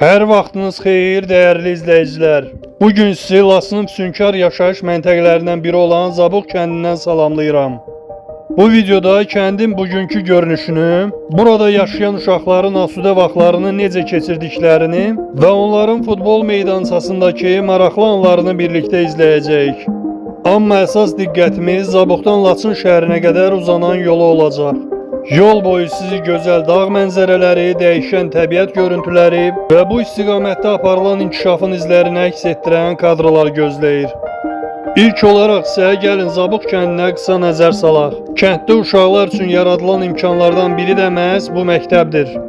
Hər vaxtınız xeyir, dəyərli izləyicilər. Bugün sizi Lasının Füsunkar yaşayış məntəqələrindən biri olan Zabuq kəndindən salamlayıram. Bu videoda kəndin bugünkü görünüşünü, burada yaşayan uşaqların asudə vaxtlarını necə keçirdiklərini və onların futbol meydançasındakı maraqlı anlarını birlikdə izləyəcəyik. Amma əsas diqqətimiz Zabuqdan Laçın şəhərinə qədər uzanan yolu olacaq. Yol boyu sizi gözəl dağ mənzərələri, dəyişən təbiət görüntüləri və bu istiqamətdə aparılan inkişafın izlərini əks etdirən kadrlar gözləyir. İlk olaraq isə gəlin Zabuq kəndinə qısa nəzər salaq. Kənddə uşaqlar üçün yaradılan imkanlardan biri də məhz bu məktəbdir.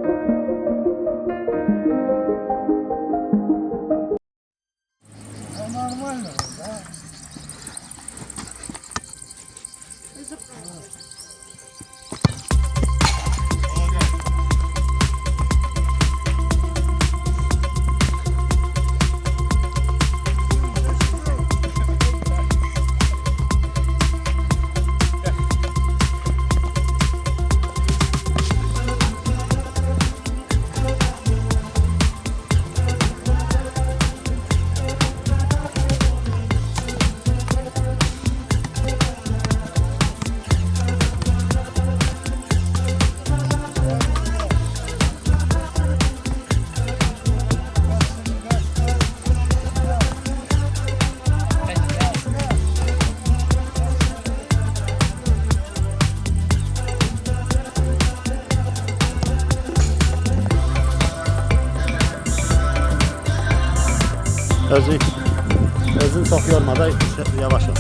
Özün çok yorma da yavaş ol.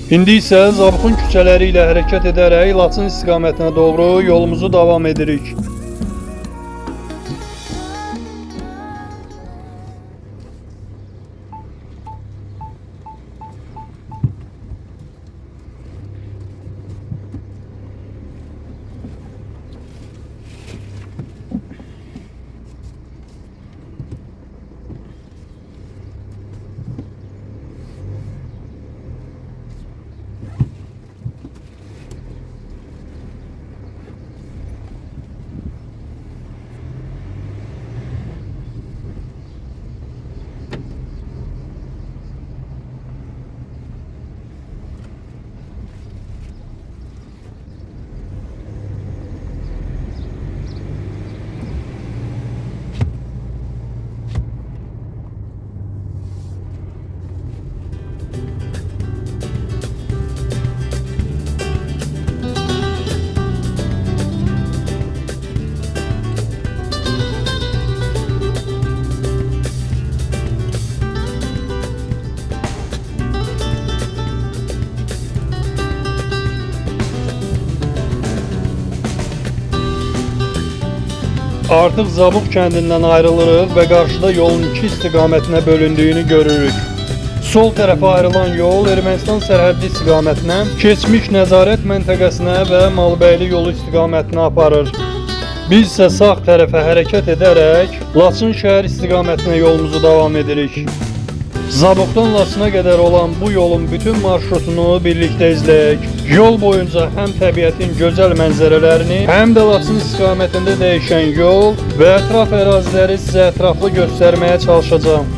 İndi isə Zabuqun küçələri ilə hərəkət edərək Laçın istiqamətinə doğru yolumuzu davam edirik. Artıq Zabuq kəndindən ayrılırıq və qarşıda yolun iki istiqamətinə bölündüyünü görürük. Sol tərəfə ayrılan yol Ermənistan sərhəddi istiqamətinə, keçmiş nəzarət məntəqəsinə və Malbəyli yolu istiqamətinə aparır. Biz isə sağ tərəfə hərəkət edərək Laçın şəhər istiqamətinə yolumuzu davam edirik. Zabuqdan Laçına qədər olan bu yolun bütün marşrutunu birlikdə izləyək. Yol boyunca həm təbiətin gözəl mənzərələrini, həm də Laçın istiqamətində dəyişən yol və ətraf əraziləri sizə ətraflı göstərməyə çalışacağım.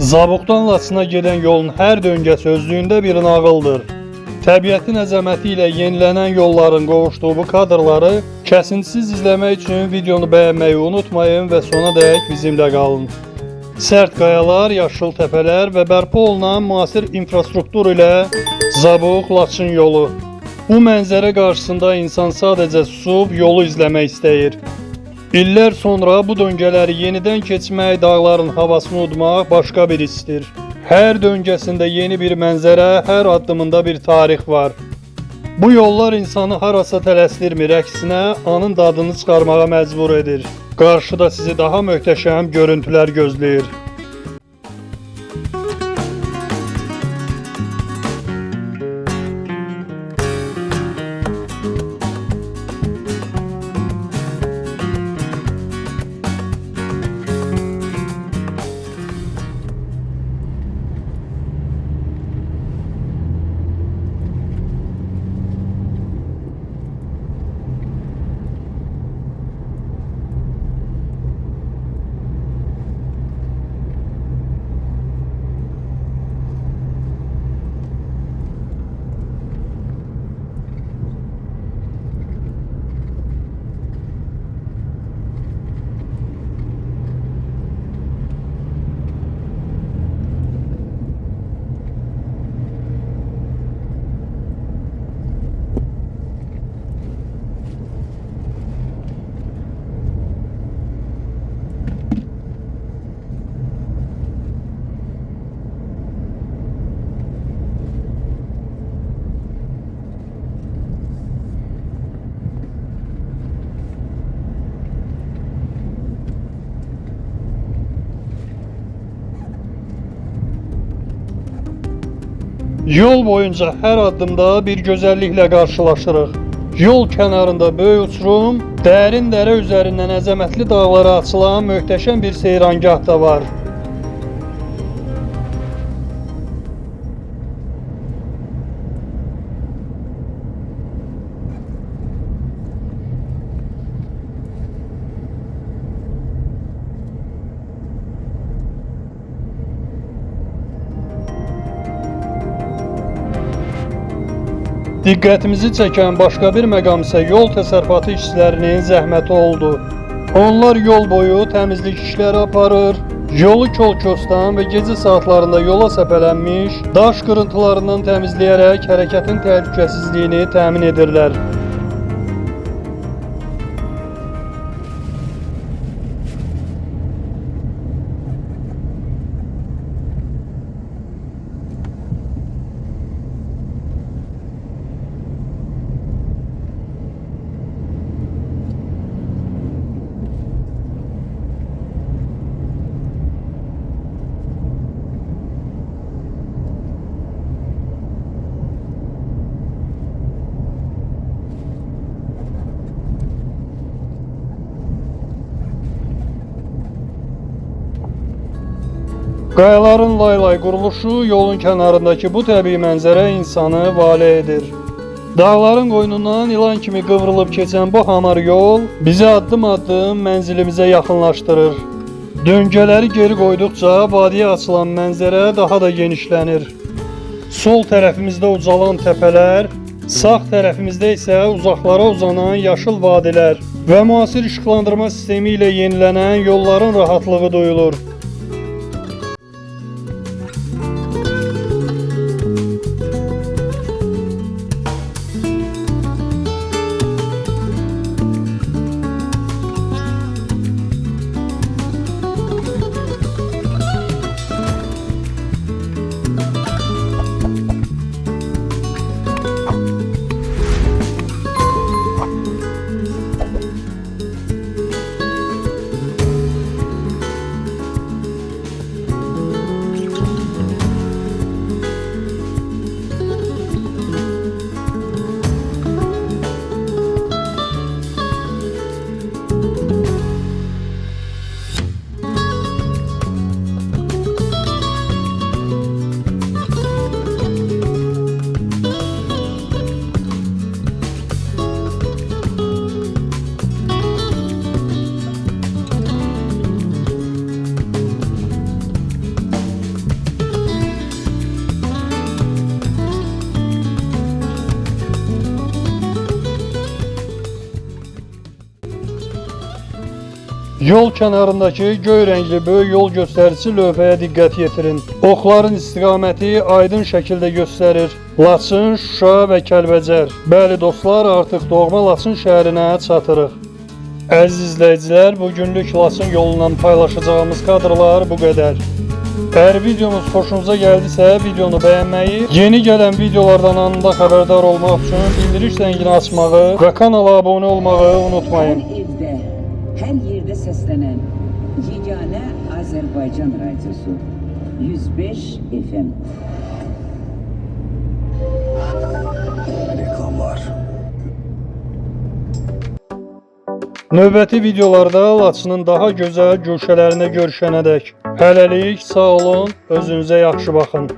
Zabuqdan Laçına gedən yolun hər döngəsi özlüyündə bir nağıldır. Təbiətin əzəməti ilə yenilənən yolların qovuşduğu bu kadrları kəsintisiz izləmək üçün videonu bəyənməyi unutmayın və sona dək bizimlə qalın. Sərt qayalar, yaşıl təpələr və bərpa olunan müasir infrastruktur ilə Zabuq-Laçın yolu. Bu mənzərə qarşısında insan sadəcə susub yolu izləmək istəyir. İllər sonra bu döngələri yenidən keçmək, dağların havasını udmaq başqa bir hissdir. Hər döngəsində yeni bir mənzərə, hər addımında bir tarix var. Bu yollar insanı harasa tələsdirmir, əksinə anın dadını çıxarmağa məcbur edir. Qarşıda sizi daha möhtəşəm görüntülər gözləyir. Yol boyunca hər addımda bir gözəlliklə qarşılaşırıq. Yol kənarında böyük uçurum, dərin dərə üzərindən əzəmətli dağlara açılan möhtəşəm bir seyrangah da var. Diqqətimizi çəkən başqa bir məqam isə yol təsərrüfatı işçilərinin zəhməti oldu. Onlar yol boyu təmizlik işləri aparır, yolu kol-kosdan və gecə saatlarında yola səpələnmiş daş qırıntılarından təmizləyərək hərəkətin təhlükəsizliyini təmin edirlər. Qayaların laylay quruluşu, yolun kənarındakı bu təbii mənzərə insanı vale edir. Dağların qoynundan ilan kimi qıvrılıb keçən bu hamar yol bizi addım-addım mənzilimizə yaxınlaşdırır. Döngələri geri qoyduqca vadiyə açılan mənzərə daha da genişlənir. Sol tərəfimizdə ucalan təpələr, sağ tərəfimizdə isə uzaqlara uzanan yaşıl vadilər və müasir işıqlandırma sistemi ilə yenilənən yolların rahatlığı duyulur. Yol kənarındakı göy rəngli böyük yol göstəricisi lövhəyə diqqət yetirin. Oxların istiqaməti aydın şəkildə göstərir. Laçın, Şuşa və Kəlbəcər. Bəli dostlar, artıq doğma Laçın şəhərinə çatırıq. Əziz izləyicilər, bugünlük Laçın yolundan paylaşacağımız kadrlar bu qədər. Əgər videomuz xoşunuza gəldisə, videonu bəyənməyi, yeni gələn videolardan anında xəbərdar olmaq üçün bildiriş zəngini açmağı və kanala abunə olmağı unutmayın. Her yerde seslenen yegane Azerbaycan radyosu 105 FM. Reklamlar. Növbəti videolarda Laçının daha gözəl güşələrinə görüşənədək. Hələlik sağ olun, özünüzə yaxşı baxın.